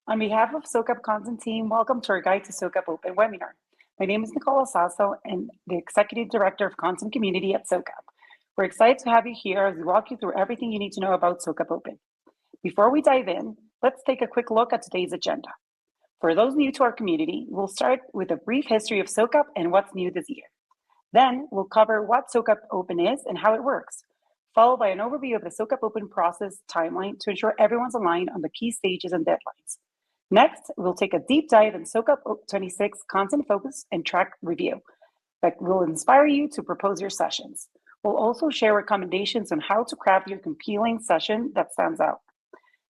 On behalf of SOCAP content team, welcome to our Guide to SOCAP Open webinar. My name is Nicola Sasso and the Executive Director of Content Community at SOCAP. We're excited to have you here as we walk you through everything you need to know about SOCAP Open. Before we dive in, let's take a quick look at today's agenda. For those new to our community, we'll start with a brief history of SOCAP and what's new this year. Then we'll cover what SOCAP Open is and how it works, followed by an overview of the SOCAP Open process timeline to ensure everyone's aligned on the key stages and deadlines. Next, we'll take a deep dive in SOCAP 26 content focus and track review that will inspire you to propose your sessions. We'll also share recommendations on how to craft your compelling session that stands out.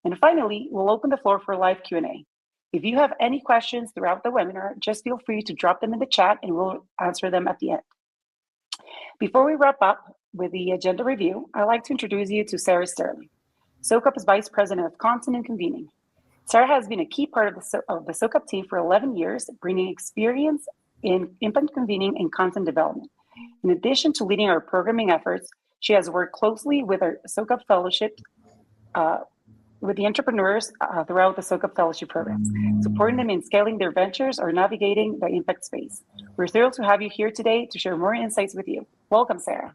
And finally, we'll open the floor for a live Q&A. If you have any questions throughout the webinar, just feel free to drop them in the chat and we'll answer them at the end. Before we wrap up with the agenda review, I'd like to introduce you to Sarah Sterling, SOCAP's Vice President of Content and Convening. Sarah has been a key part of the SOCAP team for 11 years, bringing experience in impact convening and content development. In addition to leading our programming efforts, she has worked closely with our SOCAP Fellowship, with the entrepreneurs throughout the SOCAP Fellowship programs, supporting them in scaling their ventures or navigating the impact space. We're thrilled to have you here today to share more insights with you. Welcome, Sarah.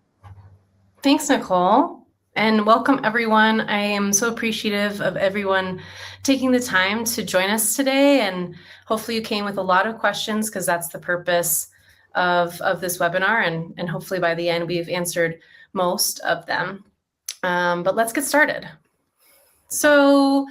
Thanks, Nicole. And welcome, everyone. I am so appreciative of everyone taking the time to join us today. And hopefully you came with a lot of questions because that's the purpose of this webinar. And hopefully by the end, we've answered most of them. But let's get started. So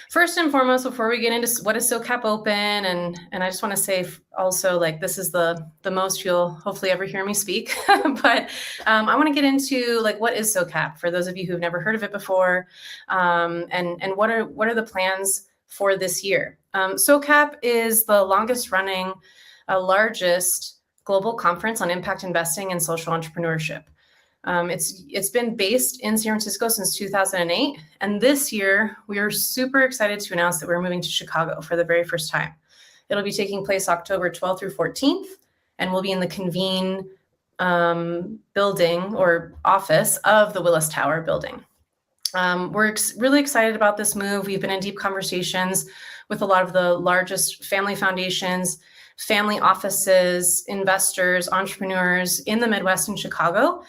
first and foremost, before we get into what is SOCAP Open, and I just want to say also, like, this is the most you'll hopefully ever hear me speak, but I want to get into, like, what is SOCAP for those of you who've never heard of it before, and what are the plans for this year. SOCAP is the longest running, largest global conference on impact investing and social entrepreneurship. It's been based in San Francisco since 2008, and this year we are super excited to announce that we're moving to Chicago for the very first time. It'll be taking place October 12th through 14th, and we'll be in the Convene building or office of the Willis Tower building. We're really excited about this move. We've been in deep conversations with a lot of the largest family foundations, family offices, investors, entrepreneurs in the Midwest and Chicago.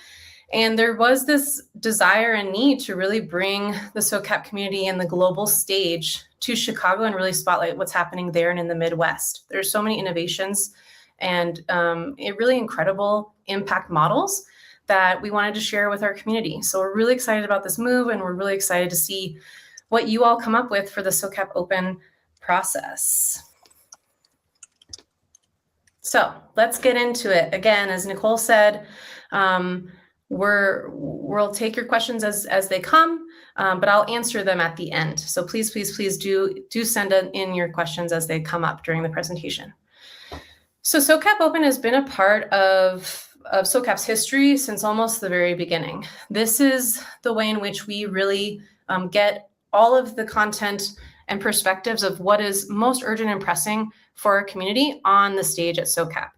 And there was this desire and need to really bring the SOCAP community and the global stage to Chicago and really spotlight what's happening there and in the Midwest. There's so many innovations and really incredible impact models that we wanted to share with our community. So we're really excited about this move, and we're really excited to see what you all come up with for the SOCAP Open process. So let's get into it. Again, as Nicole said, we'll take your questions as they come, but I'll answer them at the end. So please do send in your questions as they come up during the presentation. So SOCAP Open has been a part of SOCAP's history since almost the very beginning. This is the way in which we really get all of the content and perspectives of what is most urgent and pressing for our community on the stage at SOCAP.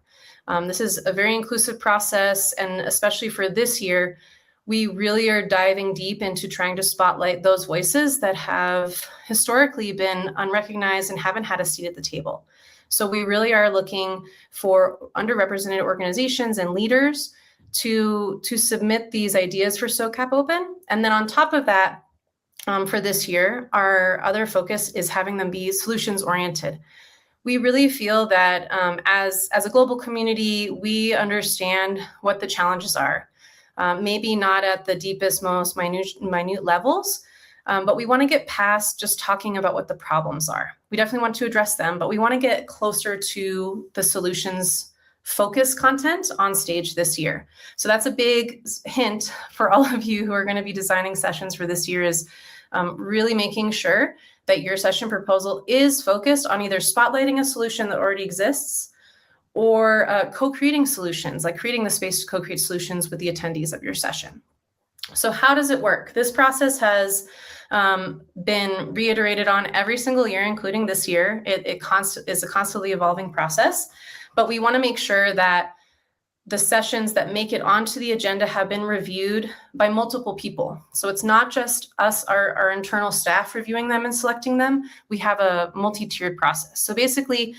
This is a very inclusive process, and especially for this year, we really are diving deep into trying to spotlight those voices that have historically been unrecognized and haven't had a seat at the table. So we really are looking for underrepresented organizations and leaders to submit these ideas for SOCAP Open. And then on top of that, for this year, our other focus is having them be solutions-oriented. We really feel that as a global community, we understand what the challenges are. Maybe not at the deepest, most minute levels, but we want to get past just talking about what the problems are. We definitely want to address them, but we want to get closer to the solutions focus content on stage this year. So that's a big hint for all of you who are going to be designing sessions for this year, is really making sure that your session proposal is focused on either spotlighting a solution that already exists or co-creating solutions, like creating the space to co-create solutions with the attendees of your session. So how does it work? This process has been reiterated on every single year, including this year. It is a constantly evolving process, but we want to make sure that the sessions that make it onto the agenda have been reviewed by multiple people. So it's not just us, our internal staff reviewing them and selecting them. We have a multi-tiered process. So basically,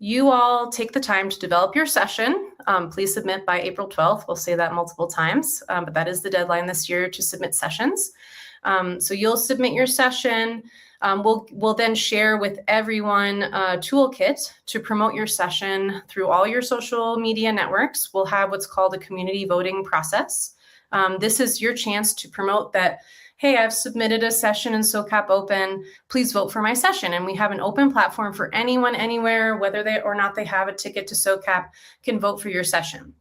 you all take the time to develop your session. Please submit by April 12th. We'll say that multiple times, but that is the deadline this year to submit sessions. So you'll submit your session. We'll then share with everyone a toolkit to promote your session through all your social media networks. We'll have what's called a community voting process. This is your chance to promote that, hey, I've submitted a session in SOCAP Open, please vote for my session. And we have an open platform for anyone, anywhere, whether they or not they have a ticket to SOCAP, can vote for your session.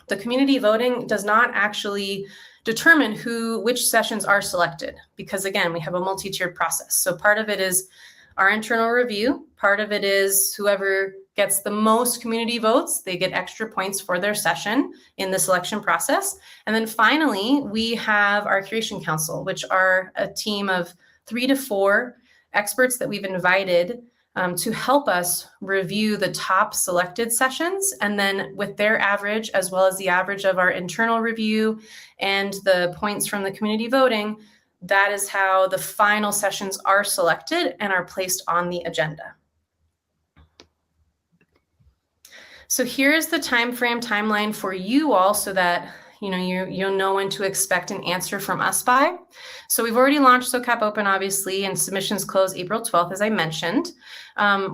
The community voting does not actually determine which sessions are selected, because again, we have a multi-tiered process. So part of it is our internal review, part of it is whoever gets the most community votes, they get extra points for their session in the selection process. And then finally, we have our curation council, which are a team of 3 to 4 experts that we've invited to help us review the top selected sessions. And then with their average, as well as the average of our internal review and the points from the community voting, that is how the final sessions are selected and are placed on the agenda. So here's the timeline for you all so that you'll know when to expect an answer from us by. So we've already launched SOCAP Open, obviously, and submissions close April 12th, as I mentioned.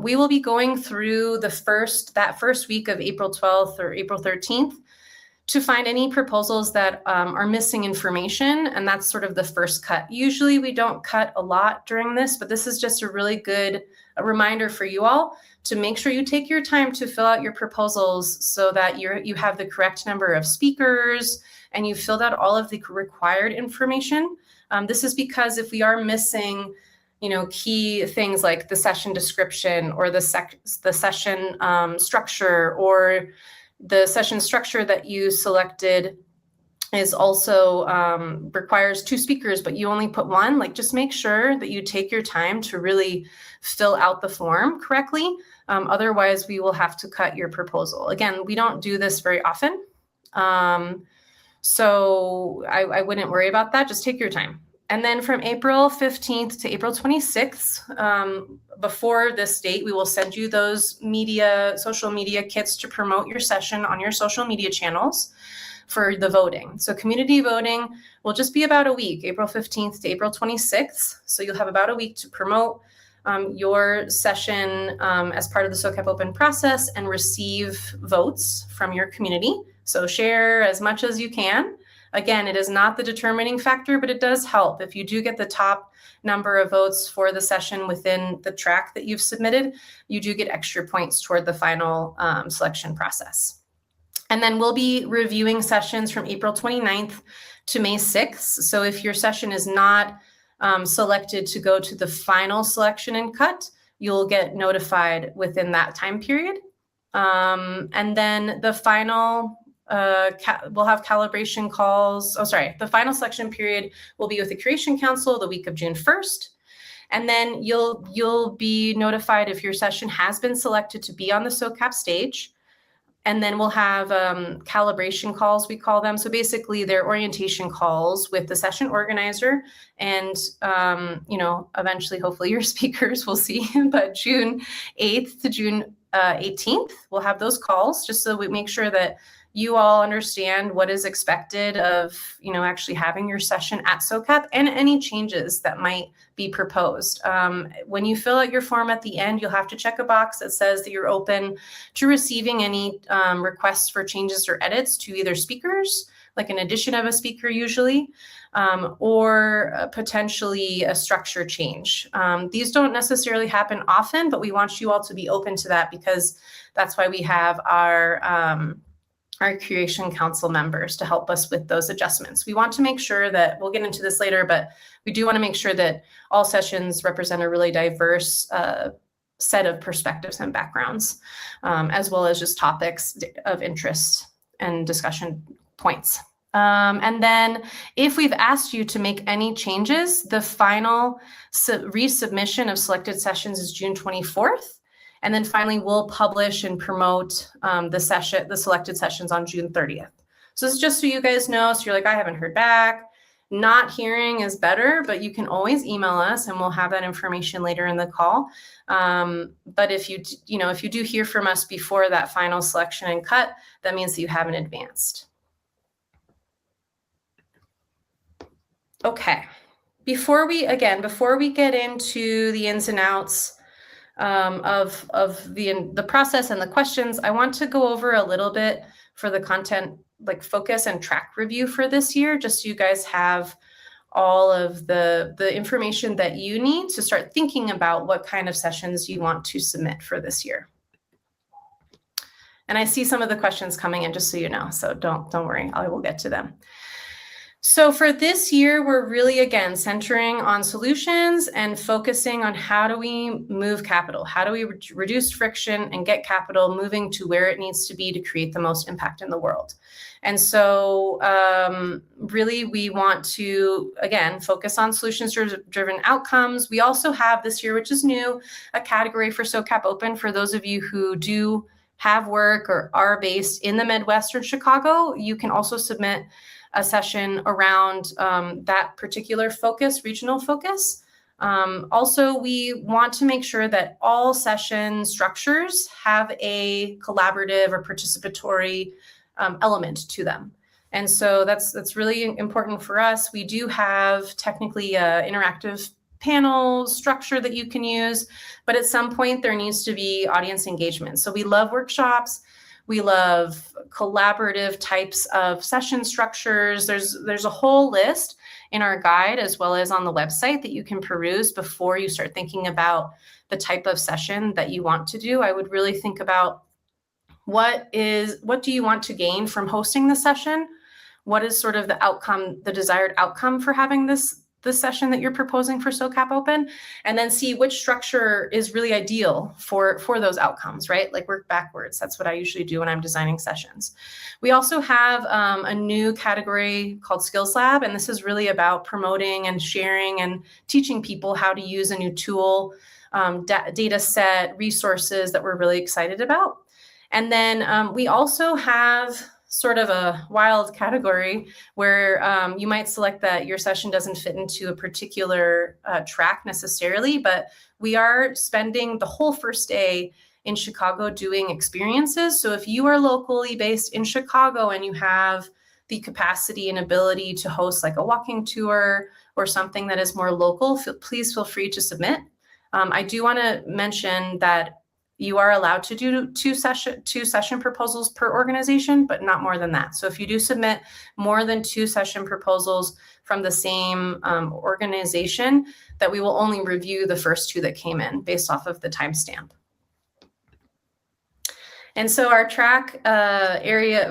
We will be going through that first week of April 12th or April 13th to find any proposals that are missing information, and that's sort of the first cut. Usually we don't cut a lot during this, but this is just a really good reminder for you all to make sure you take your time to fill out your proposals so that you have the correct number of speakers and you filled out all of the required information. This is because if we are missing, key things like the session description or the session structure, or the session structure that you selected is also requires 2 speakers, but you only put 1, just make sure that you take your time to really fill out the form correctly. Otherwise, we will have to cut your proposal. Again, we don't do this very often. So I wouldn't worry about that. Just take your time. And then from April 15th to April 26th, before this date, we will send you those social media kits to promote your session on your social media channels for the voting. So community voting will just be about a week, April 15th to April 26th. So you'll have about a week to promote your session as part of the SOCAP Open process and receive votes from your community. So share as much as you can. Again, it is not the determining factor, but it does help. If you do get the top number of votes for the session within the track that you've submitted, you do get extra points toward the final selection process. And then we'll be reviewing sessions from April 29th to May 6th. So if your session is not selected to go to the final selection and cut, you'll get notified within that time period. And then the final, we'll have calibration calls. The final selection period will be with the Curation Council the week of June 1st. And then you'll be notified if your session has been selected to be on the SOCAP stage. And then we'll have calibration calls, we call them. So basically they're orientation calls with the session organizer and, eventually, hopefully your speakers, we'll see, but June 8th to June 18th, we'll have those calls just so we make sure that you all understand what is expected of, actually having your session at SOCAP and any changes that might be proposed. When you fill out your form at the end, you'll have to check a box that says that you're open to receiving any requests for changes or edits to either speakers, like an addition of a speaker usually, or potentially a structure change. These don't necessarily happen often, but we want you all to be open to that because that's why we have our Curation Council members to help us with those adjustments. We want to make sure that, we'll get into this later, but we do want to make sure that all sessions represent a really diverse set of perspectives and backgrounds, as well as just topics of interest and discussion points. And then if we've asked you to make any changes, the final resubmission of selected sessions is June 24th. And then finally, we'll publish and promote the selected sessions on June 30th. So this is just so you guys know. So you're like, I haven't heard back. Not hearing is better, but you can always email us and we'll have that information later in the call. But if you do hear from us before that final selection and cut, that means that you haven't advanced. Okay. Before we get into the ins and outs of the process and the questions, I want to go over a little bit for the content like focus and track review for this year, just so you guys have all of the information that you need to start thinking about what kind of sessions you want to submit for this year. And I see some of the questions coming in, just so you know, so don't worry, I will get to them. So for this year, we're really, again, centering on solutions and focusing on how do we move capital? How do we reduce friction and get capital moving to where it needs to be to create the most impact in the world? And so really, we want to, again, focus on solutions-driven outcomes. We also have this year, which is new, a category for SOCAP Open for those of you who do have work or are based in the Midwest or Chicago. You can also submit a session around that particular focus, regional focus. Also, we want to make sure that all session structures have a collaborative or participatory element to them. And so that's really important for us. We do have technically an interactive panel structure that you can use, but at some point there needs to be audience engagement. So we love workshops. We love collaborative types of session structures. There's a whole list in our guide as well as on the website that you can peruse before you start thinking about the type of session that you want to do. I would really think about what do you want to gain from hosting the session? What is sort of the outcome, the desired outcome for having this session that you're proposing for SOCAP Open, and then see which structure is really ideal for those outcomes, right? Like work backwards. That's what I usually do when I'm designing sessions. We also have a new category called Skills Lab, and this is really about promoting and sharing and teaching people how to use a new tool, data set, resources that we're really excited about. And then we also have sort of a wild category where you might select that your session doesn't fit into a particular track necessarily, but we are spending the whole first day in Chicago doing experiences. So if you are locally based in Chicago and you have the capacity and ability to host like a walking tour or something that is more local, please feel free to submit. I do want to mention that you are allowed to do two session proposals per organization, but not more than that. So if you do submit more than 2 session proposals from the same organization, that we will only review the first 2 that came in based off of the timestamp. And so our track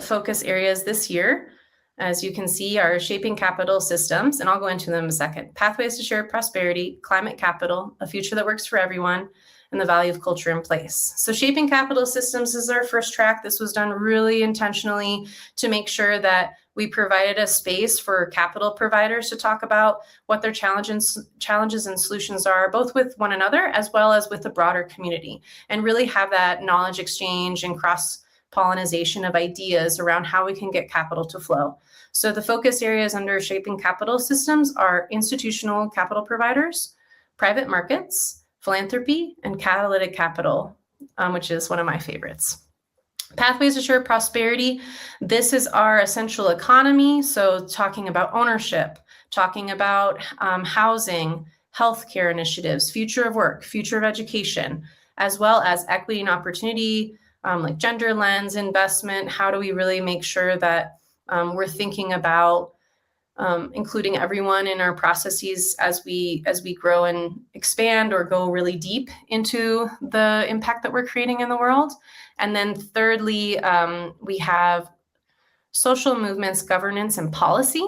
focus areas this year, as you can see, are shaping capital systems, and I'll go into them in a second. Pathways to shared prosperity, climate capital, a future that works for everyone, and the value of culture in place. So shaping capital systems is our first track. This was done really intentionally to make sure that we provided a space for capital providers to talk about what their challenges and solutions are, both with one another as well as with the broader community, and really have that knowledge exchange and cross-pollination of ideas around how we can get capital to flow. So the focus areas under shaping capital systems are institutional capital providers, private markets, philanthropy, and catalytic capital, which is one of my favorites. Pathways to shared prosperity. This is our essential economy. So talking about ownership, talking about housing, healthcare initiatives, future of work, future of education, as well as equity and opportunity, like gender lens, investment. How do we really make sure that we're thinking about including everyone in our processes as we grow and expand or go really deep into the impact that we're creating in the world. And then thirdly, we have social movements, governance, and policy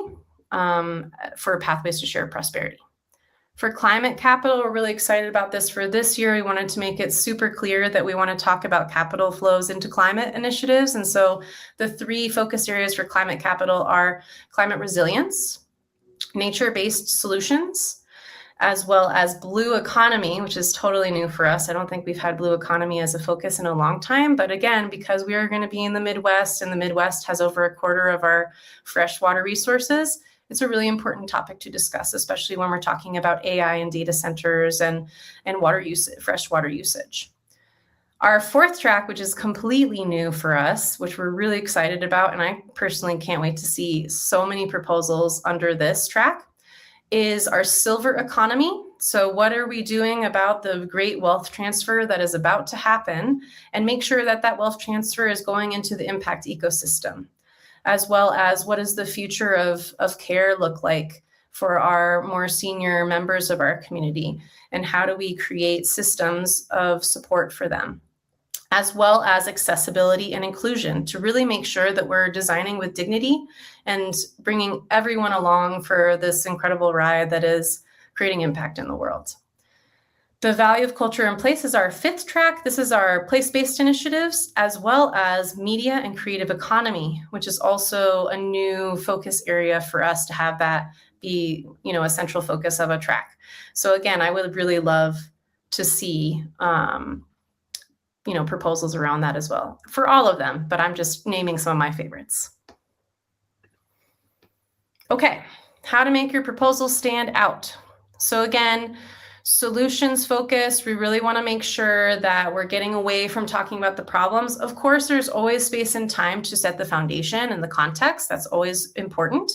for pathways to shared prosperity. For climate capital, we're really excited about this. For this year, we wanted to make it super clear that we want to talk about capital flows into climate initiatives. And so the 3 focus areas for climate capital are climate resilience, nature-based solutions, as well as blue economy, which is totally new for us. I don't think we've had blue economy as a focus in a long time, but again, because we are going to be in the Midwest, and the Midwest has over a quarter of our freshwater resources, it's a really important topic to discuss, especially when we're talking about AI and data centers and water usage, freshwater usage. Our fourth track, which is completely new for us, which we're really excited about, and I personally can't wait to see so many proposals under this track, is our silver economy. So what are we doing about the great wealth transfer that is about to happen, and make sure that that wealth transfer is going into the impact ecosystem, as well as what does the future of care look like for our more senior members of our community, and how do we create systems of support for them, as well as accessibility and inclusion, to really make sure that we're designing with dignity and bringing everyone along for this incredible ride that is creating impact in the world. The value of culture and place is our fifth track. This is our place-based initiatives, as well as media and creative economy, which is also a new focus area for us to have that be, a central focus of a track. So again, I would really love to see proposals around that as well for all of them, but I'm just naming some of my favorites. Okay, how to make your proposals stand out. So again, solutions focused. We really want to make sure that we're getting away from talking about the problems. Of course, there's always space and time to set the foundation and the context. That's always important.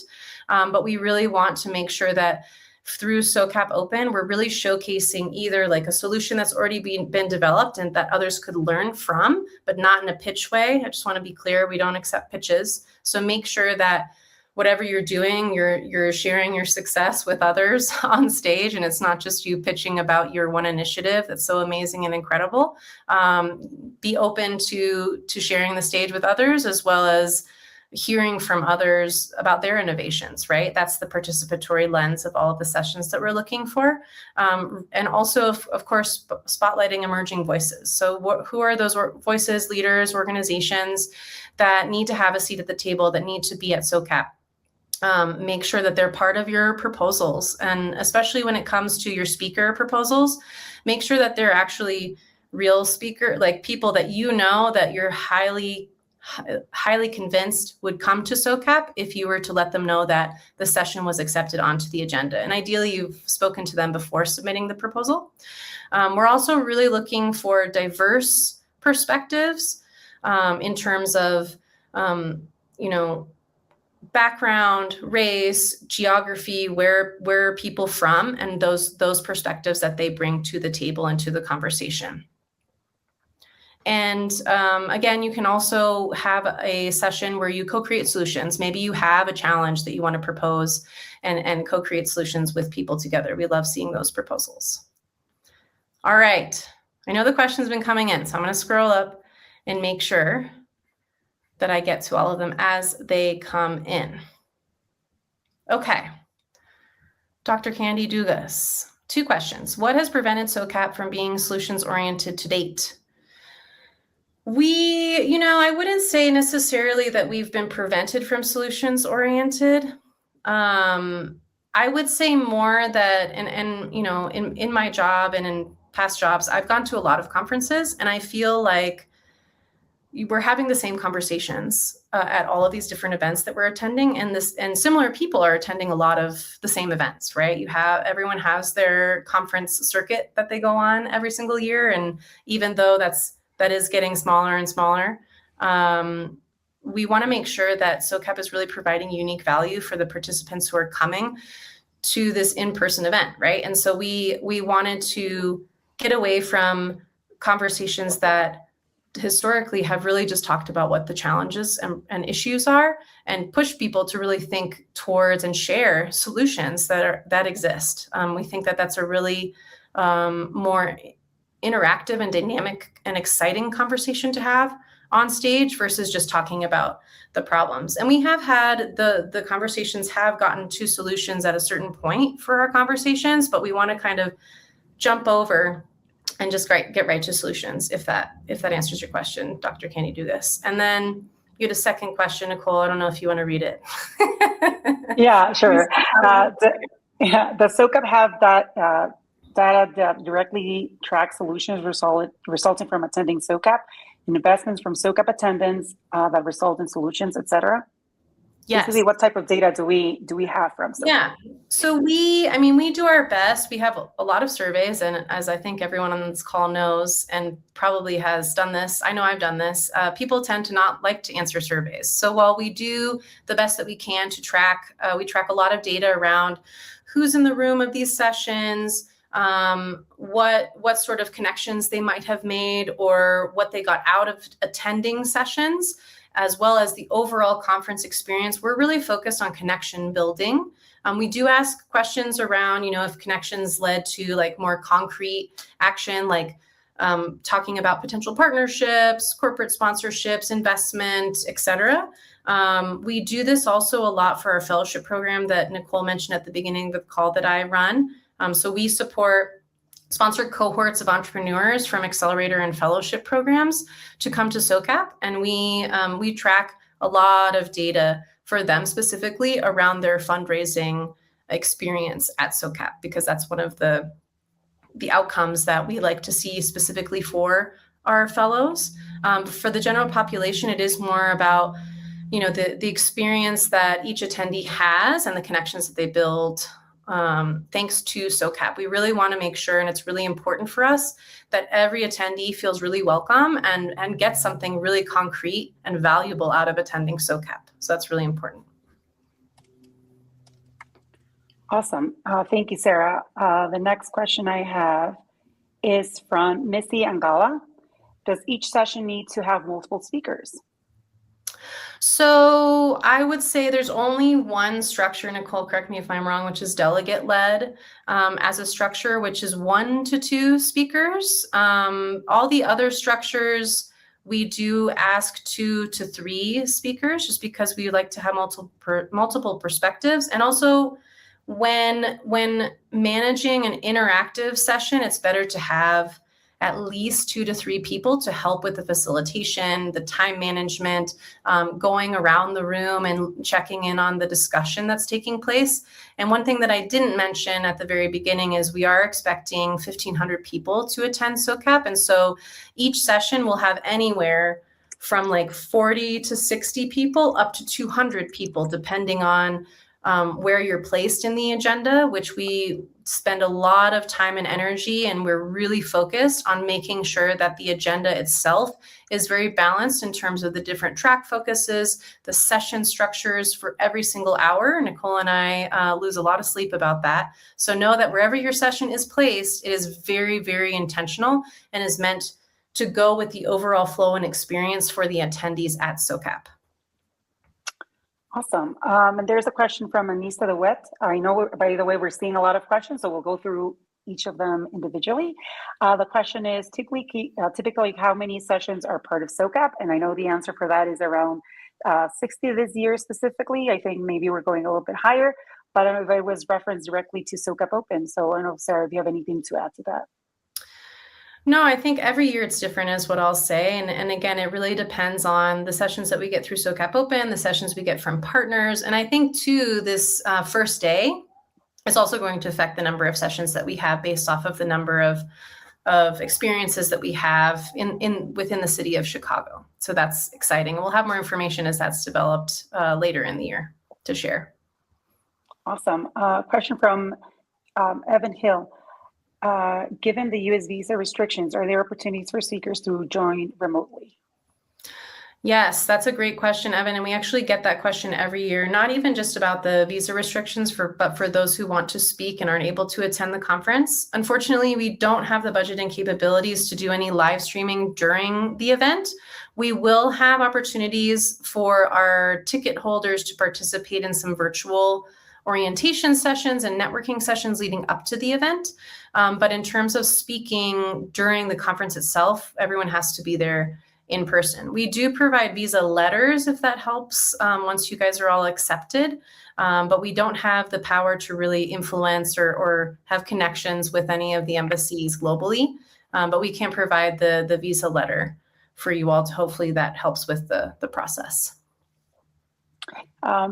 But we really want to make sure that through SOCAP Open, we're really showcasing either like a solution that's already been developed and that others could learn from, but not in a pitch way. I just want to be clear, we don't accept pitches. So make sure that whatever you're doing, you're sharing your success with others on stage, and it's not just you pitching about your one initiative that's so amazing and incredible. Be open to sharing the stage with others, as well as hearing from others about their innovations, right? That's the participatory lens of all of the sessions that we're looking for. And also, of course, spotlighting emerging voices. So who are those voices, leaders, organizations that need to have a seat at the table, that need to be at SOCAP? Make sure that they're part of your proposals. And especially when it comes to your speaker proposals, make sure that they're actually real speaker, like people that that you're highly convinced would come to SOCAP if you were to let them know that the session was accepted onto the agenda. And ideally, you've spoken to them before submitting the proposal. We're also really looking for diverse perspectives in terms of, background, race, geography, where are people from, and those perspectives that they bring to the table and to the conversation. And again, you can also have a session where you co-create solutions. Maybe you have a challenge that you want to propose and co-create solutions with people together. We love seeing those proposals. All right. I know the questions have been coming in, so I'm going to scroll up and make sure that I get to all of them as they come in. Okay. Dr. Candy Dugas, 2 questions. What has prevented SOCAP from being solutions-oriented to date? I wouldn't say necessarily that we've been prevented from solutions-oriented. I would say more that, in my job and in past jobs, I've gone to a lot of conferences, and I feel like we're having the same conversations at all of these different events that we're attending, and similar people are attending a lot of the same events, right? Everyone has their conference circuit that they go on every single year, and even though that is getting smaller and smaller, we want to make sure that SOCAP is really providing unique value for the participants who are coming to this in-person event, right? And so we wanted to get away from conversations that historically have really just talked about what the challenges and issues are, and push people to really think towards and share solutions that exist. We think that that's a really more interactive and dynamic and exciting conversation to have on stage versus just talking about the problems. And we have had the conversations have gotten to solutions at a certain point for our conversations, but we want to kind of jump over and just get right to solutions, if that answers your question, Dr. Can you do this? And then you had a second question, Nicole. I don't know if you want to read it. Yeah, sure. Yeah, does SOCAP have that data that directly tracks solutions resulting from attending SOCAP, and investments from SOCAP attendance that result in solutions, et cetera? Yes. Basically, what type of data do we have from SOCAP? Yeah. So we do our best. We have a lot of surveys, and as I think everyone on this call knows and probably has done this, I know I've done this, people tend to not like to answer surveys. So while we do the best that we can to track, we track a lot of data around who's in the room of these sessions, what sort of connections they might have made, or what they got out of attending sessions, as well as the overall conference experience. We're really focused on connection building. We do ask questions around, if connections led to like more concrete action, like talking about potential partnerships, corporate sponsorships, investment, etc. We do this also a lot for our fellowship program that Nicole mentioned at the beginning of the call that I run. So we support sponsored cohorts of entrepreneurs from accelerator and fellowship programs to come to SOCAP, and we track a lot of data for them specifically around their fundraising experience at SOCAP, because that's one of the outcomes that we like to see specifically for our fellows. For the general population, it is more about the experience that each attendee has and the connections that they build thanks to SOCAP. We really want to make sure, and it's really important for us, that every attendee feels really welcome and gets something really concrete and valuable out of attending SOCAP. So that's really important. Awesome. Thank you, Sarah. The next question I have is from Missy Angala. Does each session need to have multiple speakers? So I would say there's only one structure, Nicole, correct me if I'm wrong, which is delegate-led as a structure, which is 1 to 2 speakers. All the other structures, we do ask 2 to 3 speakers, just because we like to have multiple perspectives. And also, when managing an interactive session, it's better to have at least 2 to 3 people to help with the facilitation, the time management, going around the room and checking in on the discussion that's taking place. And one thing that I didn't mention at the very beginning is we are expecting 1,500 people to attend SOCAP. And so each session will have anywhere from like 40 to 60 people up to 200 people, depending on where you're placed in the agenda, which we spend a lot of time and energy, and we're really focused on making sure that the agenda itself is very balanced in terms of the different track focuses, the session structures for every single hour. Nicole and I lose a lot of sleep about that. So know that wherever your session is placed, it is very, very intentional and is meant to go with the overall flow and experience for the attendees at SOCAP. Awesome. And there's a question from Anissa DeWitt. I know, by the way, we're seeing a lot of questions, so we'll go through each of them individually. The question is typically how many sessions are part of SOCAP? And I know the answer for that is around 60 this year specifically. I think maybe we're going a little bit higher, but I don't know if it was referenced directly to SOCAP Open. So I don't know, Sarah, if you have anything to add to that. No, I think every year it's different is what I'll say. And again, it really depends on the sessions that we get through SOCAP Open, the sessions we get from partners. And I think too, this first day is also going to affect the number of sessions that we have based off of the number of experiences that we have within the city of Chicago. So that's exciting. And we'll have more information as that's developed later in the year to share. Awesome. Question from Evan Hill. Given the US visa restrictions, are there opportunities for seekers to join remotely? Yes, that's a great question, Evan. And we actually get that question every year, not even just about the visa restrictions, but for those who want to speak and aren't able to attend the conference. Unfortunately, we don't have the budget and capabilities to do any live streaming during the event. We will have opportunities for our ticket holders to participate in some virtual orientation sessions and networking sessions leading up to the event. But in terms of speaking during the conference itself, everyone has to be there in person. We do provide visa letters if that helps once you guys are all accepted, but we don't have the power to really influence or have connections with any of the embassies globally. But we can provide the visa letter for you all to hopefully that helps with the process.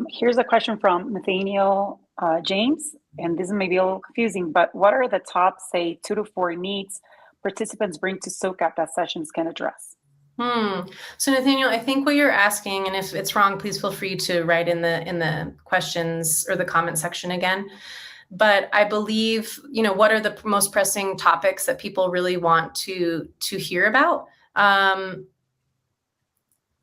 Here's a question from Nathaniel James. and this may be a little confusing, but what are the top, say, 2 to 4 needs participants bring to SOCAP that sessions can address? So Nathaniel, I think what you're asking, and if it's wrong, please feel free to write in the questions or the comment section again. But I believe, what are the most pressing topics that people really want to hear about?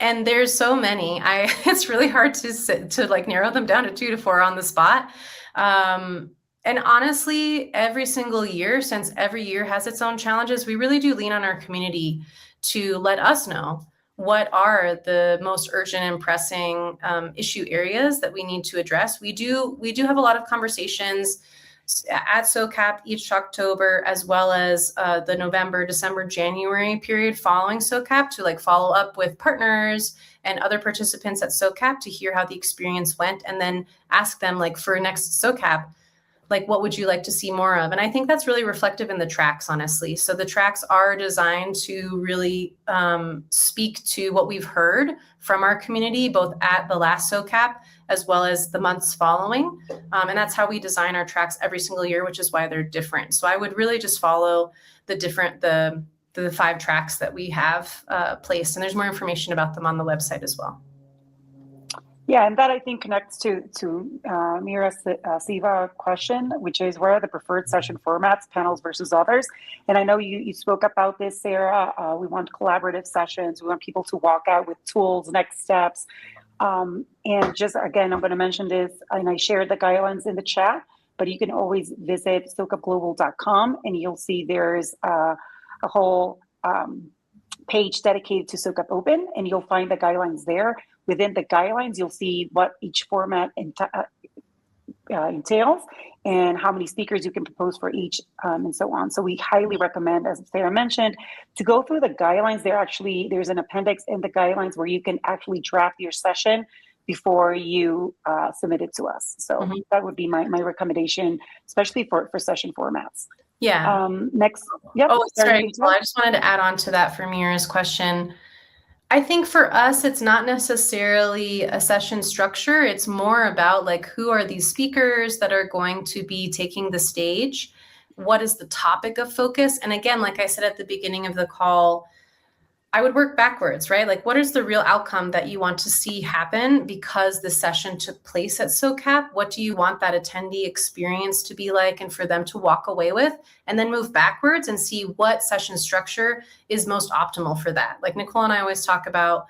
And there's so many. It's really hard to like narrow them down to 2 to 4 on the spot. And honestly, every single year, since every year has its own challenges, we really do lean on our community to let us know what are the most urgent and pressing issue areas that we need to address. We do have a lot of conversations at SOCAP each October, as well as the November, December, January period following SOCAP to like follow up with partners and other participants at SOCAP to hear how the experience went, and then ask them like for next SOCAP, like what would you like to see more of? And I think that's really reflective in the tracks, honestly. So the tracks are designed to really speak to what we've heard from our community, both at the last SOCAP as well as the months following. And that's how we design our tracks every single year, which is why they're different. So I would really just follow the 5 tracks that we have placed. And there's more information about them on the website as well. Yeah, and that I think connects to Mira Siva question, which is what are the preferred session formats, panels versus others? And I know you spoke about this, Sarah. We want collaborative sessions. We want people to walk out with tools, next steps. And just again, I'm going to mention this, and I shared the guidelines in the chat, but you can always visit SOCAPglobal.com and you'll see there's a whole page dedicated to SOCAP Open, and you'll find the guidelines there. Within the guidelines, you'll see what each format entails and how many speakers you can propose for each, and so on. So we highly recommend, as Sarah mentioned, to go through the guidelines. There's an appendix in the guidelines where you can actually draft your session before you submit it to us. So that would be my recommendation, especially for session formats. Yeah. Next. Yep. Oh, sorry. Well, I just wanted to add on to that for Mira's question. I think for us, it's not necessarily a session structure. It's more about like, who are these speakers that are going to be taking the stage? What is the topic of focus? And again, like I said at the beginning of the call, I would work backwards, right? Like, what is the real outcome that you want to see happen because the session took place at SOCAP? What do you want that attendee experience to be like and for them to walk away with? And then move backwards and see what session structure is most optimal for that. Like Nicole and I always talk about,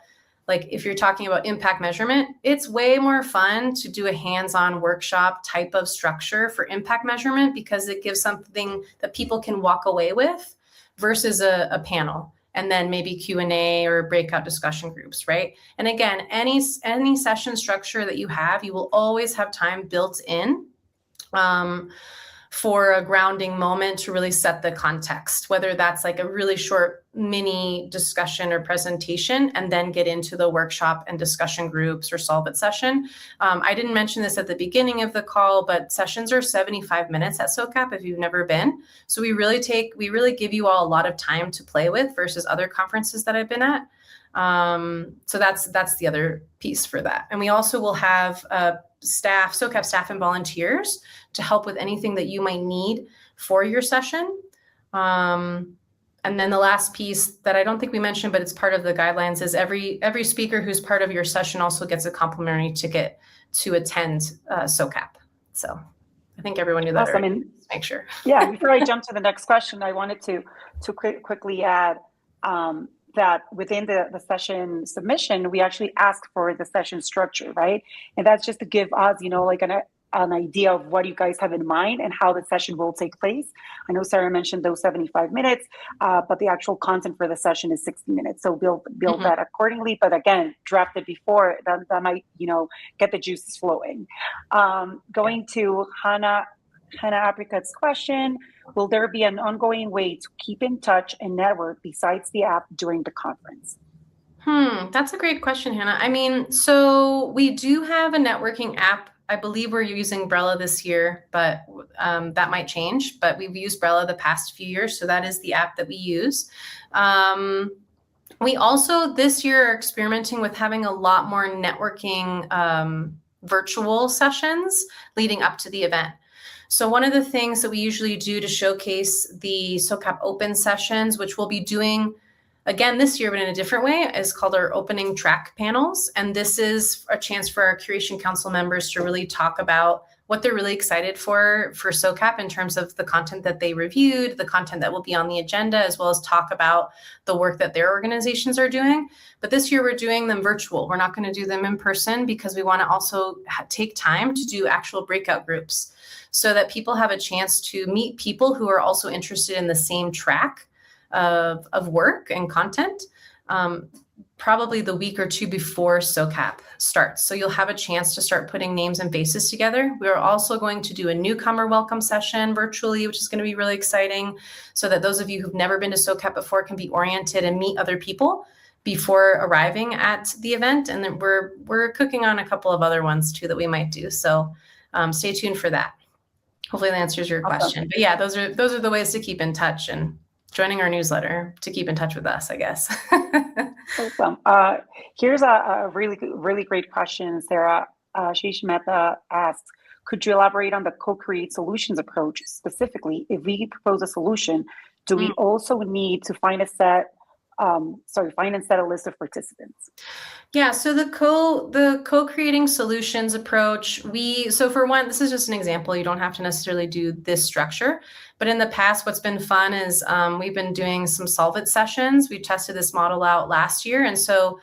like, if you're talking about impact measurement, it's way more fun to do a hands-on workshop type of structure for impact measurement because it gives something that people can walk away with versus a panel. And then maybe Q&A or breakout discussion groups, right? And again, any session structure that you have, you will always have time built in for a grounding moment to really set the context, whether that's like a really short mini discussion or presentation, and then get into the workshop and discussion groups or solve it session. I didn't mention this at the beginning of the call, but sessions are 75 minutes at SOCAP if you've never been. So we really give you all a lot of time to play with versus other conferences that I've been at. So that's the other piece for that. And we also will have SOCAP staff and volunteers to help with anything that you might need for your session. And then the last piece that I don't think we mentioned, but it's part of the guidelines, is every speaker who's part of your session also gets a complimentary ticket to attend SOCAP. So I think everyone knew that. Awesome. Already. Make sure. Yeah, before I jump to the next question, I wanted to quickly add that within the session submission, we actually ask for the session structure, right? And that's just to give us, like an idea of what you guys have in mind and how the session will take place. I know Sarah mentioned those 75 minutes, but the actual content for the session is 60 minutes. So build that accordingly. But again, draft it before, that might, get the juices flowing. Going to Hannah Apricot's question, will there be an ongoing way to keep in touch and network besides the app during the conference? That's a great question, Hannah. I mean, so we do have a networking app. I believe we're using Brella this year, but that might change. But we've used Brella the past few years, so that is the app that we use. We also this year are experimenting with having a lot more networking virtual sessions leading up to the event. So one of the things that we usually do to showcase the SOCAP Open sessions, which we'll be doing again this year, but in a different way, is called our opening track panels. And this is a chance for our Curation Council members to really talk about what they're really excited for SOCAP in terms of the content that they reviewed, the content that will be on the agenda, as well as talk about the work that their organizations are doing. But this year we're doing them virtual. We're not going to do them in person because we want to also take time to do actual breakout groups so that people have a chance to meet people who are also interested in the same track of work and content, probably the week or two before SOCAP starts. So you'll have a chance to start putting names and faces together. We're also going to do a newcomer welcome session virtually, which is going to be really exciting, so that those of you who've never been to SOCAP before can be oriented and meet other people before arriving at the event. And then we're cooking on a couple of other ones too that we might do. So stay tuned for that. Hopefully that answers your question. But yeah, those are the ways to keep in touch, and joining our newsletter to keep in touch with us, I guess. Awesome. Here's a really great question. Sarah Shish Mehta asks, could you elaborate on the co-create solutions approach? Specifically, if we propose a solution, do we also need to find and set a list of participants? Yeah, so the co-creating solutions approach, so for one, this is just an example. You don't have to necessarily do this structure, but in the past, what's been fun is we've been doing some Solve It sessions. We tested this model out last year. And so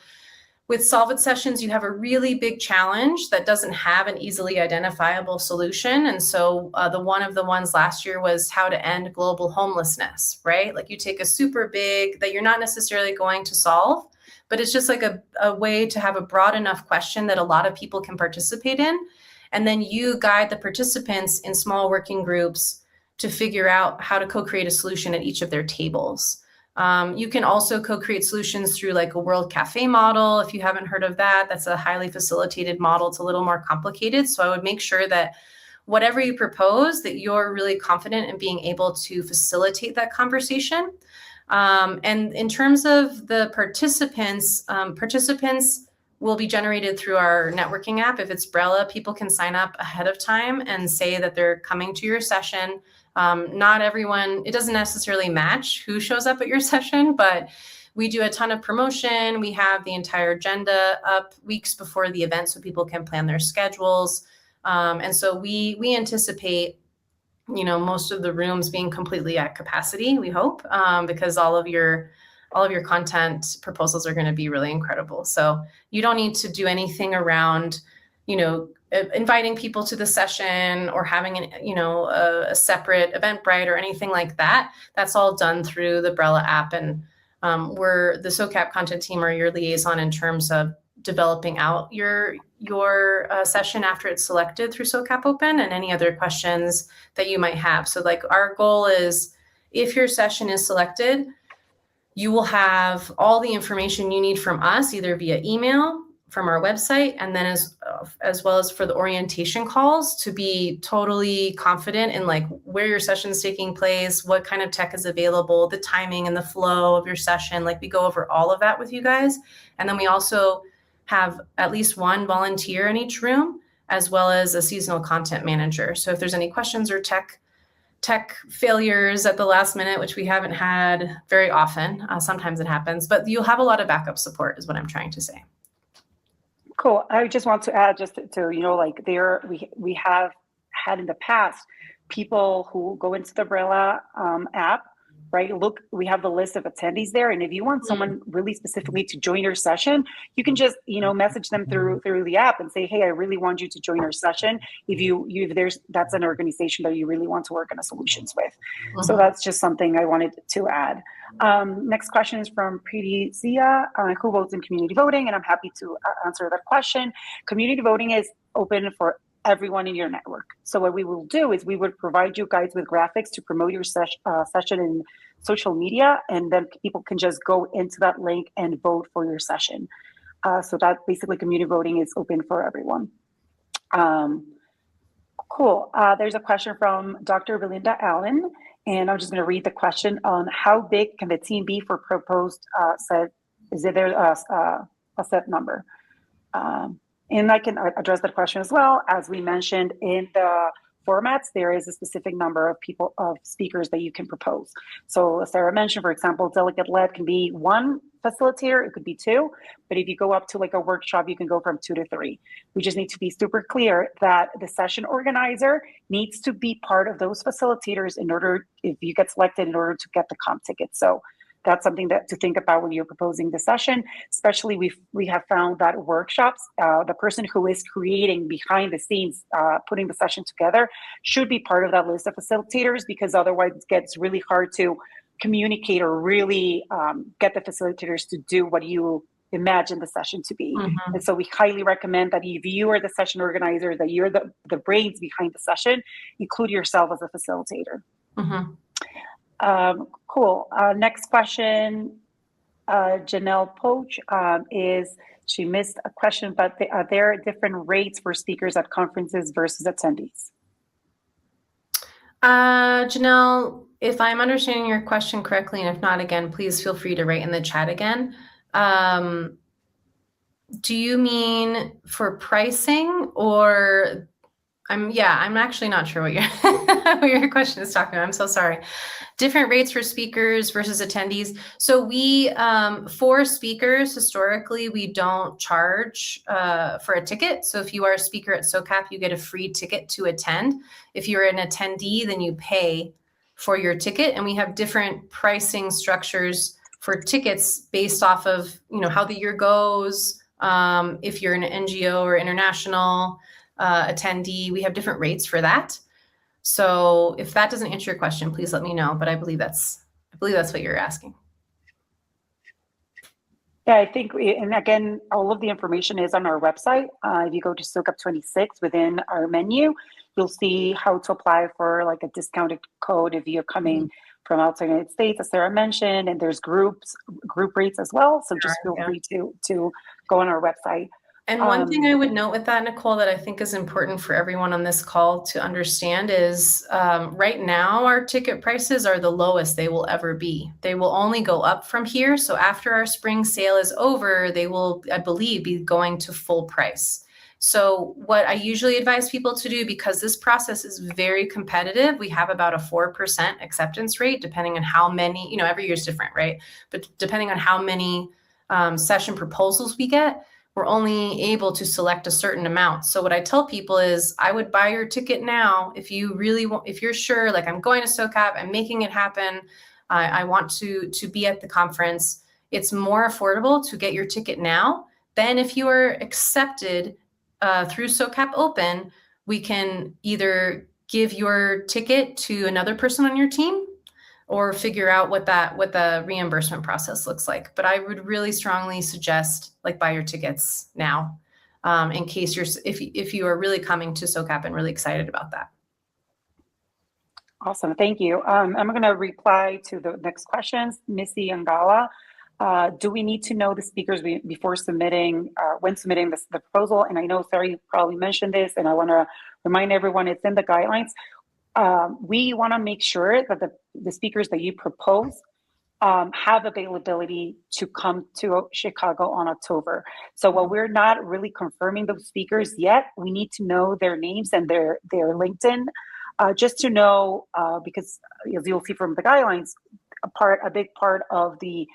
with Solve It sessions, you have a really big challenge that doesn't have an easily identifiable solution. And so one of the ones last year was how to end global homelessness, right? Like you take a super big that you're not necessarily going to solve, but it's just like a way to have a broad enough question that a lot of people can participate in. And then you guide the participants in small working groups to figure out how to co-create a solution at each of their tables. You can also co-create solutions through like a World Cafe model. If you haven't heard of that, that's a highly facilitated model. It's a little more complicated. So I would make sure that whatever you propose, that you're really confident in being able to facilitate that conversation. And in terms of the participants, participants will be generated through our networking app. If it's Brella, people can sign up ahead of time and say that they're coming to your session. Not everyone, it doesn't necessarily match who shows up at your session, but we do a ton of promotion. We have the entire agenda up weeks before the event so people can plan their schedules. And so we anticipate, most of the rooms being completely at capacity, we hope, because all of your content proposals are going to be really incredible. So you don't need to do anything around, inviting people to the session or having a separate Eventbrite or anything like that. That's all done through the Brella app. And we're the SOCAP content team are your liaison in terms of developing out your session after it's selected through SOCAP Open and any other questions that you might have. So like our goal is, if your session is selected, you will have all the information you need from us, either via email, from our website, and then as well as for the orientation calls, to be totally confident in like where your session is taking place, what kind of tech is available, the timing and the flow of your session. Like we go over all of that with you guys. And then we also have at least one volunteer in each room, as well as a seasonal content manager. So if there's any questions or tech failures at the last minute, which we haven't had very often, sometimes it happens, but you'll have a lot of backup support is what I'm trying to say. Cool. I just want to add just to we have had in the past people who go into the Brella app, right? Look, we have the list of attendees there, and if you want someone really specifically to join your session, you can just message them through the app and say, hey, I really want you to join our session. If that's an organization that you really want to work on solutions with. So that's just something I wanted to add. Next question is from Preeti Zia, who votes in community voting, and I'm happy to answer that question. Community voting is open for everyone in your network. So what we will do is we would provide you guys with graphics to promote your session in social media, and then people can just go into that link and vote for your session. So that basically community voting is open for everyone. Cool. There's a question from Dr. Belinda Allen, and I'm just going to read the question on how big can the team be for proposed set? Is there a set number? And I can address that question as well. As we mentioned in the formats, there is a specific number of speakers that you can propose. So as Sarah mentioned, for example, delegate-led can be one facilitator, it could be two, but if you go up to like a workshop, you can go from 2 to 3. We just need to be super clear that the session organizer needs to be part of those facilitators in order, if you get selected, in order to get the comp ticket. So that's something to think about when you're proposing the session. Especially we have found that workshops, the person who is creating behind the scenes, putting the session together, should be part of that list of facilitators, because otherwise it gets really hard to communicate or really get the facilitators to do what you imagine the session to be. Mm-hmm. And so we highly recommend that if you are the session organizer, that you're the brains behind the session, include yourself as a facilitator. Mm-hmm. Cool. Next question, Janelle Poach, is she missed a question, but are there different rates for speakers at conferences versus attendees? Janelle, if I'm understanding your question correctly, and if not, again, please feel free to write in the chat again. Do you mean for pricing, or I'm actually not sure what what your question is talking about. I'm so sorry. Different rates for speakers versus attendees. So we, for speakers, historically, we don't charge for a ticket. So if you are a speaker at SOCAP, you get a free ticket to attend. If you're an attendee, then you pay for your ticket. And we have different pricing structures for tickets based off of, how the year goes. If you're an NGO or international attendee, we have different rates for that. So if that doesn't answer your question, please let me know. But I believe that's what you're asking. Yeah, I think, and again, all of the information is on our website. If you go to SOCAP 26 within our menu, you'll see how to apply for like a discounted code if you're coming from outside the United States, as Sarah mentioned, and there's group rates as well. So just feel free to go on our website. And one thing I would note with that, Nicole, that I think is important for everyone on this call to understand is right now our ticket prices are the lowest they will ever be. They will only go up from here. So after our spring sale is over, they will, I believe, be going to full price. So what I usually advise people to do, because this process is very competitive, we have about a 4% acceptance rate, depending on how many, every year is different, right? But depending on how many session proposals we get, we're only able to select a certain amount. So what I tell people is I would buy your ticket now if you really want, if you're sure, like I'm going to SOCAP, I'm making it happen, I want to be at the conference. It's more affordable to get your ticket now than if you are accepted through SOCAP Open. We can either give your ticket to another person on your team or figure out what the reimbursement process looks like. But I would really strongly suggest buy your tickets now, in case if you are really coming to SOCAP and really excited about that. Awesome, thank you. I'm going to reply to the next questions. Missy Angala, do we need to know the speakers before submitting, when submitting the proposal? And I know Sarah probably mentioned this, and I want to remind everyone it's in the guidelines. We want to make sure that the speakers that you propose have availability to come to Chicago on October. So while we're not really confirming those speakers yet, we need to know their names and their LinkedIn, just to know, because as you'll see from the guidelines, a big part of the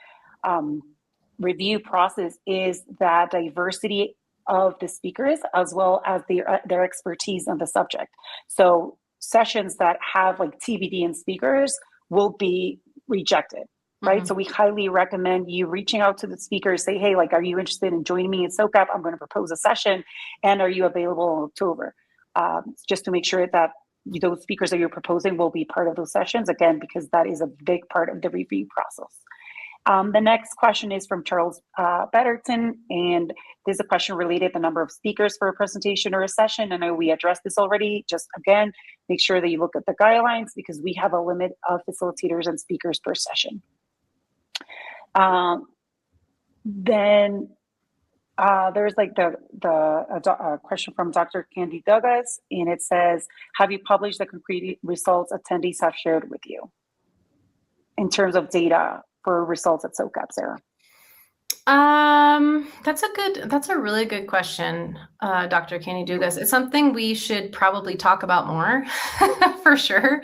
review process is that diversity of the speakers as well as their expertise on the subject. So sessions that have TBD and speakers will be rejected, right? Mm-hmm. So we highly recommend you reaching out to the speakers, say, hey, are you interested in joining me in SOCAP? I'm going to propose a session, and are you available in October? Just to make sure that those speakers that you're proposing will be part of those sessions, again, because that is a big part of the review process. The next question is from Charles Betterton, and there's a question related to the number of speakers for a presentation or a session. I know we addressed this already. Just again, make sure that you look at the guidelines, because we have a limit of facilitators and speakers per session. Then there's a question from Dr. Candy Douglas, and it says, have you published the concrete results attendees have shared with you in terms of data for results at SOCAP, Sarah? That's a really good question, Dr. Candy Dugas. It's something we should probably talk about more for sure.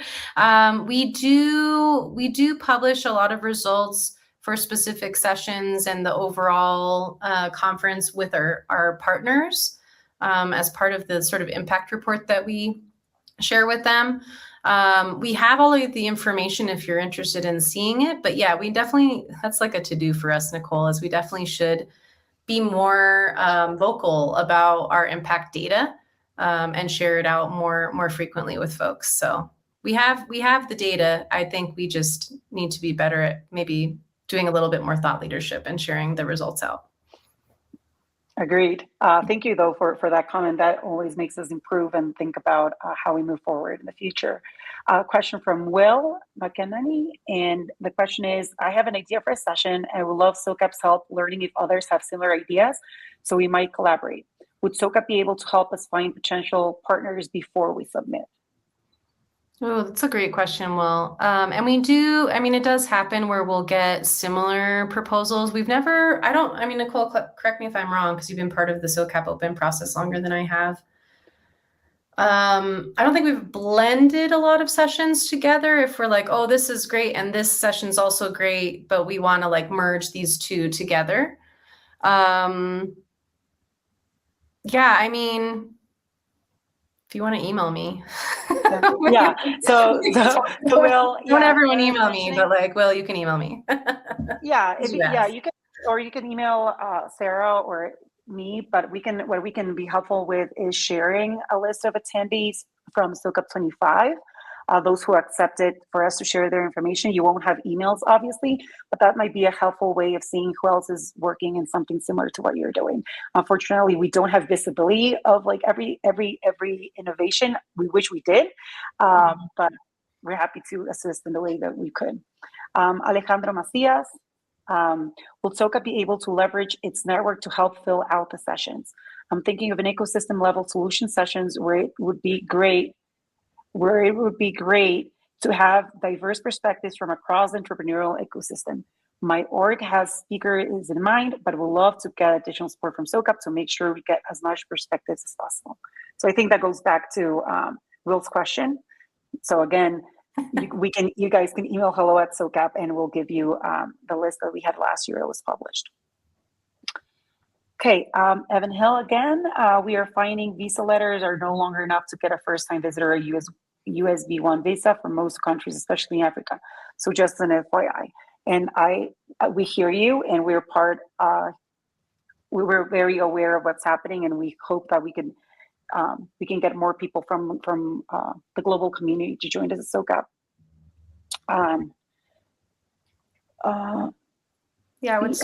We do publish a lot of results for specific sessions and the overall conference with our partners as part of the sort of impact report that we share with them. We have all of the information if you're interested in seeing it, but yeah, we definitely, that's like a to-do for us, Nicole, is we definitely should be more vocal about our impact data and share it out more frequently with folks. So we have the data. I think we just need to be better at maybe doing a little bit more thought leadership and sharing the results out. Agreed. Thank you, though, for that comment. That always makes us improve and think about how we move forward in the future. Question from Will McKennany, and the question is, I have an idea for a session and would love SOCAP's help learning if others have similar ideas, so we might collaborate. Would SOCAP be able to help us find potential partners before we submit? Oh, that's a great question, Will. And we do, I mean, it does happen where we'll get similar proposals. Nicole, correct me if I'm wrong, because you've been part of the SOCAP Open process longer than I have. I don't think we've blended a lot of sessions together if we're like, oh, this is great and this session's also great, but we want to like merge these two together. Yeah, I mean, if you want to email me. Yeah. So Will, don't everyone email me, but like, Will, you can email me. Yeah, you can email Sarah or me, but what we can be helpful with is sharing a list of attendees from SOCAP 25. Those who accepted for us to share their information. You won't have emails, obviously, but that might be a helpful way of seeing who else is working in something similar to what you're doing. Unfortunately, we don't have visibility of like every innovation. We wish we did, but we're happy to assist in the way that we could. Alejandro Macias, will SOCAP be able to leverage its network to help fill out the sessions? I'm thinking of an ecosystem level solution sessions where it would be great to have diverse perspectives from across the entrepreneurial ecosystem. My org has speakers in mind, but we'll love to get additional support from SOCAP to make sure we get as much perspectives as possible. So I think that goes back to Will's question. So again, you guys can email hello@SOCAP and we'll give you the list that we had last year that was published. Okay, Evan Hill again. We are finding visa letters are no longer enough to get a first-time visitor a USB1 visa for most countries, especially in Africa. So just an FYI. And we hear you, and we're we're very aware of what's happening, and we hope that we can get more people from the global community to join us at SOCAP. Yeah, I would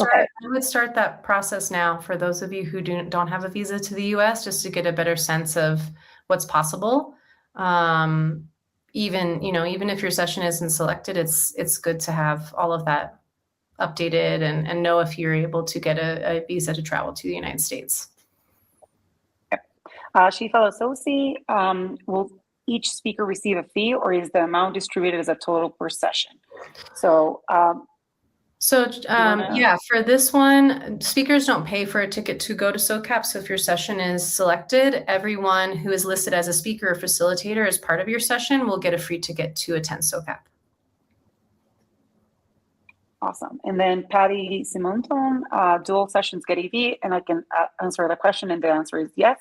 start that process now for those of you who don't have a visa to the US, just to get a better sense of what's possible. Even if your session isn't selected, it's good to have all of that updated and know if you're able to get a visa to travel to the United States. Shifa Lasosi, will each speaker receive a fee, or is the amount distributed as a total per session? Yeah, for this one, speakers don't pay for a ticket to go to SOCAP. So if your session is selected, everyone who is listed as a speaker or facilitator as part of your session will get a free ticket to attend SOCAP. Awesome. And then Patty Simonton, do all sessions get AV? And I can answer the question, and the answer is yes.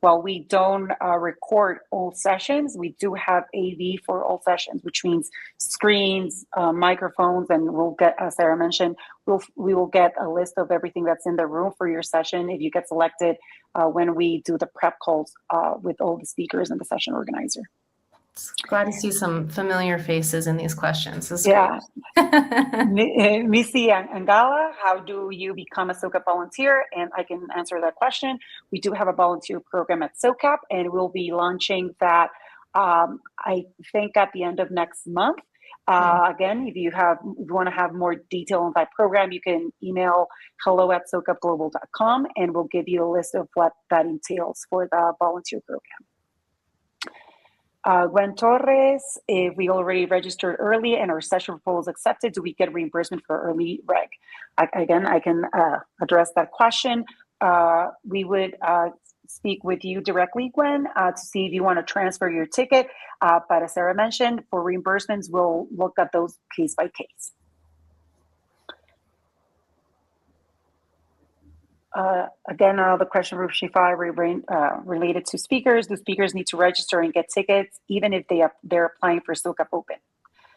While we don't record all sessions, we do have AV for all sessions, which means screens, microphones, and we'll get, as Sarah mentioned, we will get a list of everything that's in the room for your session if you get selected when we do the prep calls with all the speakers and the session organizer. Glad to see some familiar faces in these questions. This is great. Missy Angala, how do you become a SOCAP volunteer? And I can answer that question. We do have a volunteer program at SOCAP, and we'll be launching that, I think, at the end of next month. Again, if you want to have more detail on that program, you can email hello@socapglobal.com, and we'll give you a list of what that entails for the volunteer program. Gwen Torres, if we already registered early and our session proposal is accepted, do we get reimbursement for early reg? Again, I can address that question. We would speak with you directly, Gwen, to see if you want to transfer your ticket. But as Sarah mentioned, for reimbursements, we'll look at those case by case. Again, the question from Shifa related to speakers. Do speakers need to register and get tickets even if they're applying for SOCAP Open?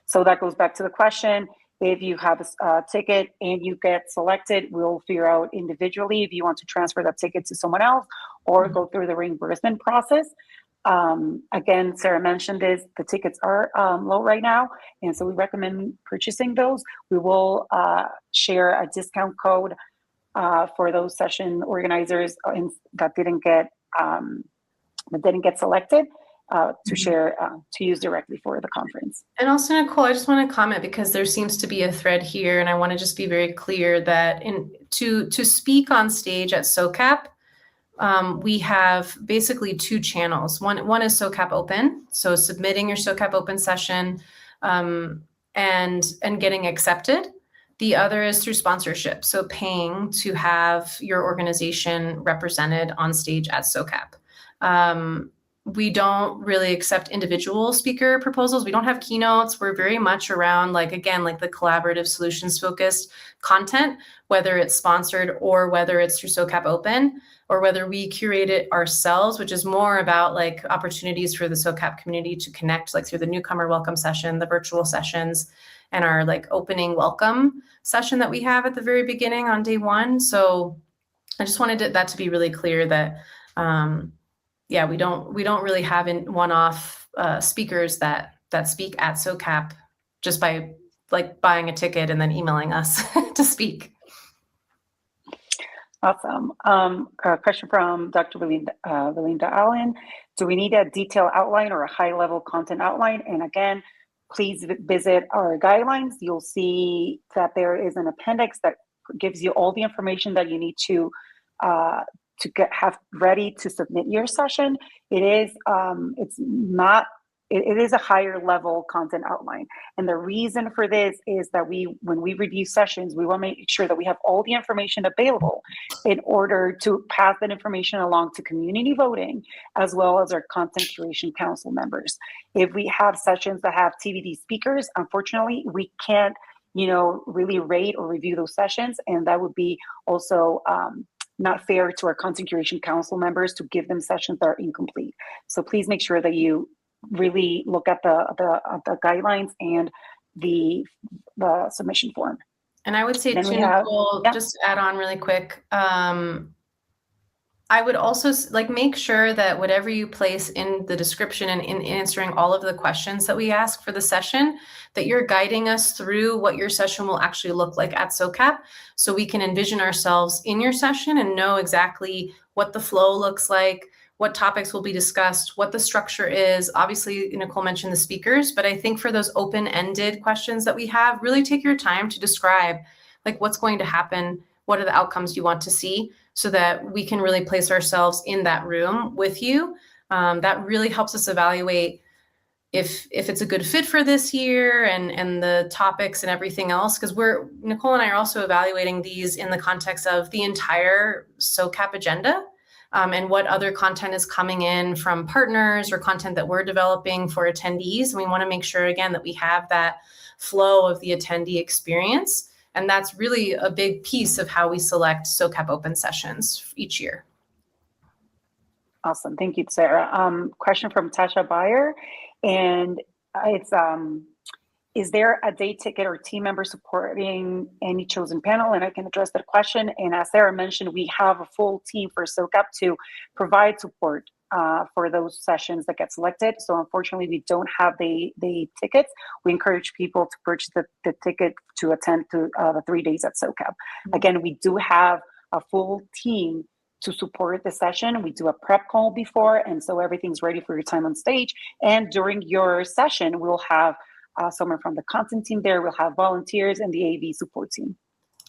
So that goes back to the question. If you have a ticket and you get selected, we'll figure out individually if you want to transfer that ticket to someone else or go through the reimbursement process. Again, Sarah mentioned this, the tickets are low right now, and so we recommend purchasing those. We will share a discount code for those session organizers that didn't get selected to share to use directly for the conference. And also, Nicole, I just want to comment because there seems to be a thread here, and I want to just be very clear that to speak on stage at SOCAP, we have basically two channels. One is SOCAP Open, so submitting your SOCAP Open session and getting accepted. The other is through sponsorship, so paying to have your organization represented on stage at SOCAP. We don't really accept individual speaker proposals. We don't have keynotes. We're very much around, like the collaborative solutions focused content, whether it's sponsored or whether it's through SOCAP Open, or whether we curate it ourselves, which is more about opportunities for the SOCAP community to connect, through the newcomer welcome session, the virtual sessions, and our opening welcome session that we have at the very beginning on day one. So I just wanted that to be really clear that, we don't really have one-off speakers that speak at SOCAP just by buying a ticket and then emailing us to speak. Awesome. A question from Dr. Belinda Allen. Do we need a detailed outline or a high-level content outline? And again, please visit our guidelines. You'll see that there is an appendix that gives you all the information that you need to have ready to submit your session. It is it is a higher level content outline. And the reason for this is that when we review sessions, we want to make sure that we have all the information available in order to pass that information along to community voting, as well as our content curation council members. If we have sessions that have TBD speakers, unfortunately, we can't, really rate or review those sessions. And that would be also not fair to our content curation council members to give them sessions that are incomplete. So please make sure that you really look at the guidelines and the submission form. And I would say too, Nicole, just to add on really quick, I would also make sure that whatever you place in the description and in answering all of the questions that we ask for the session, that you're guiding us through what your session will actually look like at SOCAP, so we can envision ourselves in your session and know exactly what the flow looks like, what topics will be discussed, what the structure is. Obviously, Nicole mentioned the speakers, but I think for those open-ended questions that we have, really take your time to describe what's going to happen, what are the outcomes you want to see, so that we can really place ourselves in that room with you. That really helps us evaluate if it's a good fit for this year and the topics and everything else, because Nicole and I are also evaluating these in the context of the entire SOCAP agenda. And what other content is coming in from partners or content that we're developing for attendees. And we want to make sure, again, that we have that flow of the attendee experience. And that's really a big piece of how we select SOCAP Open sessions each year. Awesome. Thank you, Sarah. Question from Tasha Bayer. And it's, is there a day ticket or team member supporting any chosen panel? And I can address that question. And as Sarah mentioned, we have a full team for SOCAP to provide support for those sessions that get selected. So unfortunately, we don't have the tickets. We encourage people to purchase the ticket to attend to the 3 days at SOCAP. Again, we do have a full team to support the session. We do a prep call before, and so everything's ready for your time on stage. And during your session, we'll have someone from the content team there. We'll have volunteers and the AV support team.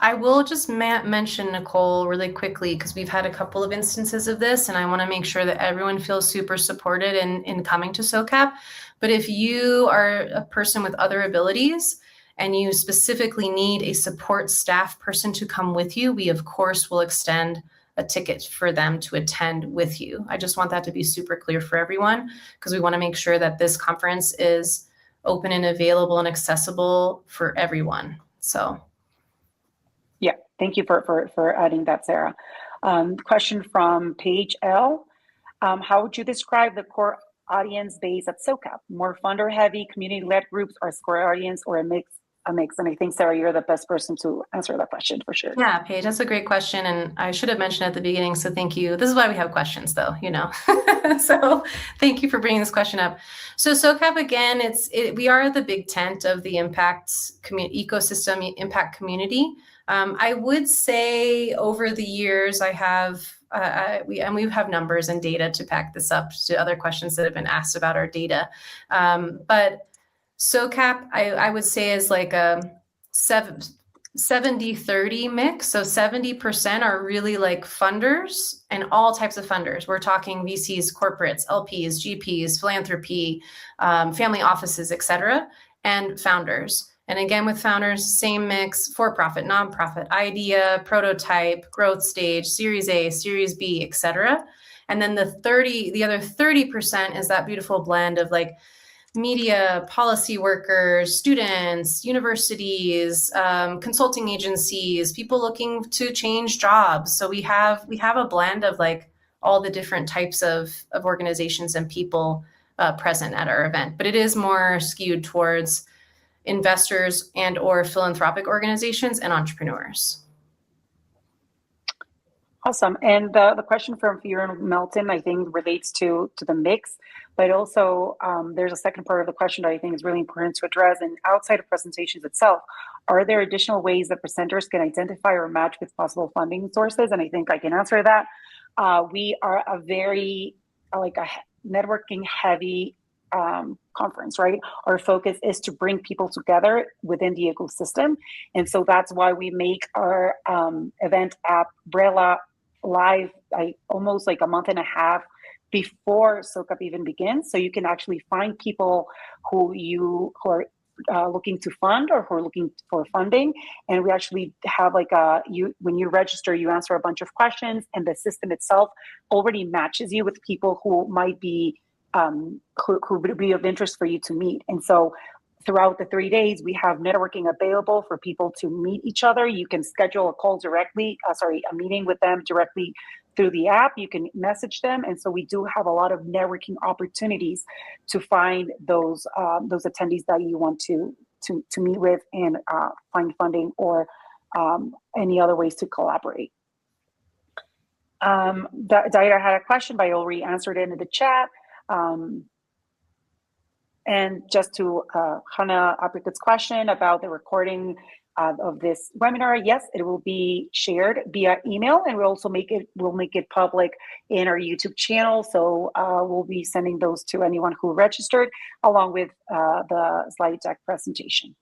I will just mention, Nicole, really quickly, because we've had a couple of instances of this, and I want to make sure that everyone feels super supported in coming to SOCAP. But if you are a person with other abilities and you specifically need a support staff person to come with you, we of course will extend a ticket for them to attend with you. I just want that to be super clear for everyone, because we want to make sure that this conference is open and available and accessible for everyone. So. Yeah, thank you for adding that, Sarah. Question from page L. How would you describe the core audience base at SOCAP? More funder heavy, community-led groups, or square audience, or a mix? And I think, Sarah, you're the best person to answer that question for sure. Yeah, Paige, that's a great question. And I should have mentioned at the beginning, so thank you. This is why we have questions though, So thank you for bringing this question up. So SOCAP, again, we are the big tent of the impact ecosystem impact community. I would say over the years, we have numbers and data to back this up to other questions that have been asked about our data. But SOCAP, I would say, is like a 70-30 mix. So 70% are really like funders and all types of funders. We're talking VCs, corporates, LPs, GPs, philanthropy, family offices, etc., and founders. And again, with founders, same mix: for-profit, nonprofit, idea, prototype, growth stage, Series A, Series B, etc. And then the other 30% is that beautiful blend of like media, policy workers, students, universities, consulting agencies, people looking to change jobs. So we have a blend of like all the different types of organizations and people present at our event, but it is more skewed towards investors and or philanthropic organizations and entrepreneurs. Awesome. And the question from Fiona Melton, I think, relates to the mix, but also there's a second part of the question that I think is really important to address. And outside of presentations itself, are there additional ways that presenters can identify or match with possible funding sources? And I think I can answer that. We are a very networking heavy conference, right? Our focus is to bring people together within the ecosystem. And so that's why we make our event app, Brella, live almost like a month and a half before SOCAP even begins. So you can actually find people who are looking to fund or who are looking for funding. And we actually have when you register, you answer a bunch of questions, and the system itself already matches you with people who might be who would be of interest for you to meet. And so throughout the 3 days, we have networking available for people to meet each other. You can schedule a meeting with them directly through the app. You can message them. And so we do have a lot of networking opportunities to find those attendees that you want to meet with and find funding or any other ways to collaborate. Daira had a question, but I already answered it in the chat. And just to Hannah Apricot's question about the recording of this webinar, yes, it will be shared via email, and we'll make it public in our YouTube channel. So we'll be sending those to anyone who registered, along with the slide deck presentation.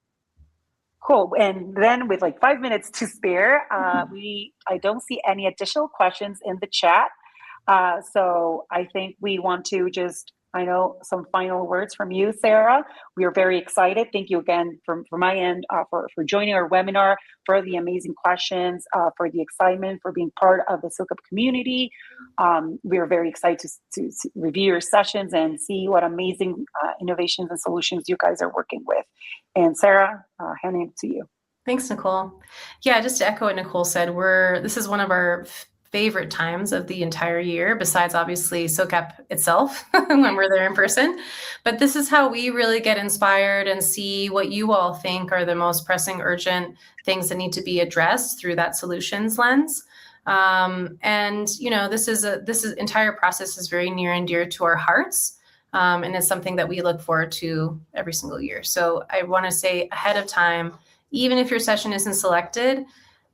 Cool. And then with like 5 minutes to spare, I don't see any additional questions in the chat. So I think we want to some final words from you, Sarah. We are very excited. Thank you again from my end for joining our webinar, for the amazing questions, for the excitement, for being part of the SOCAP community. We are very excited to review your sessions and see what amazing innovations and solutions you guys are working with. And Sarah, handing it to you. Thanks, Nicole. Yeah, just to echo what Nicole said, this is one of our favorite times of the entire year, besides obviously SOCAP itself when we're there in person. But this is how we really get inspired and see what you all think are the most pressing, urgent things that need to be addressed through that solutions lens. And this entire process is very near and dear to our hearts. And it's something that we look forward to every single year. So I want to say ahead of time, even if your session isn't selected,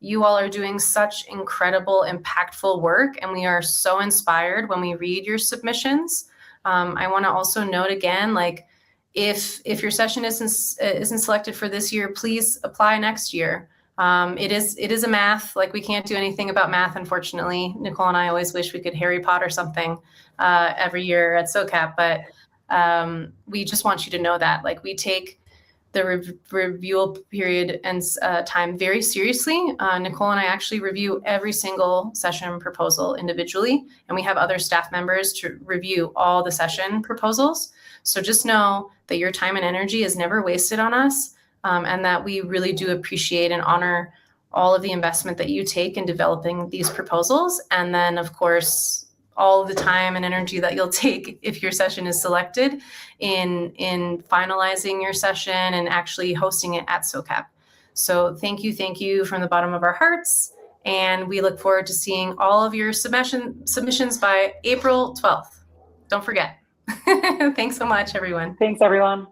you all are doing such incredible, impactful work, and we are so inspired when we read your submissions. I want to also note again, if your session isn't selected for this year, please apply next year. It is a math, like we can't do anything about math, unfortunately. Nicole and I always wish we could Harry Potter something every year at SOCAP, but we just want you to know that, like, we take the review period and time very seriously. Nicole and I actually review every single session proposal individually, and we have other staff members to review all the session proposals. So just know that your time and energy is never wasted on us, and that we really do appreciate and honor all of the investment that you take in developing these proposals. And then, of course, all of the time and energy that you'll take if your session is selected in finalizing your session and actually hosting it at SOCAP. So thank you from the bottom of our hearts. And we look forward to seeing all of your submissions by April 12th. Don't forget. Thanks so much, everyone. Thanks, everyone.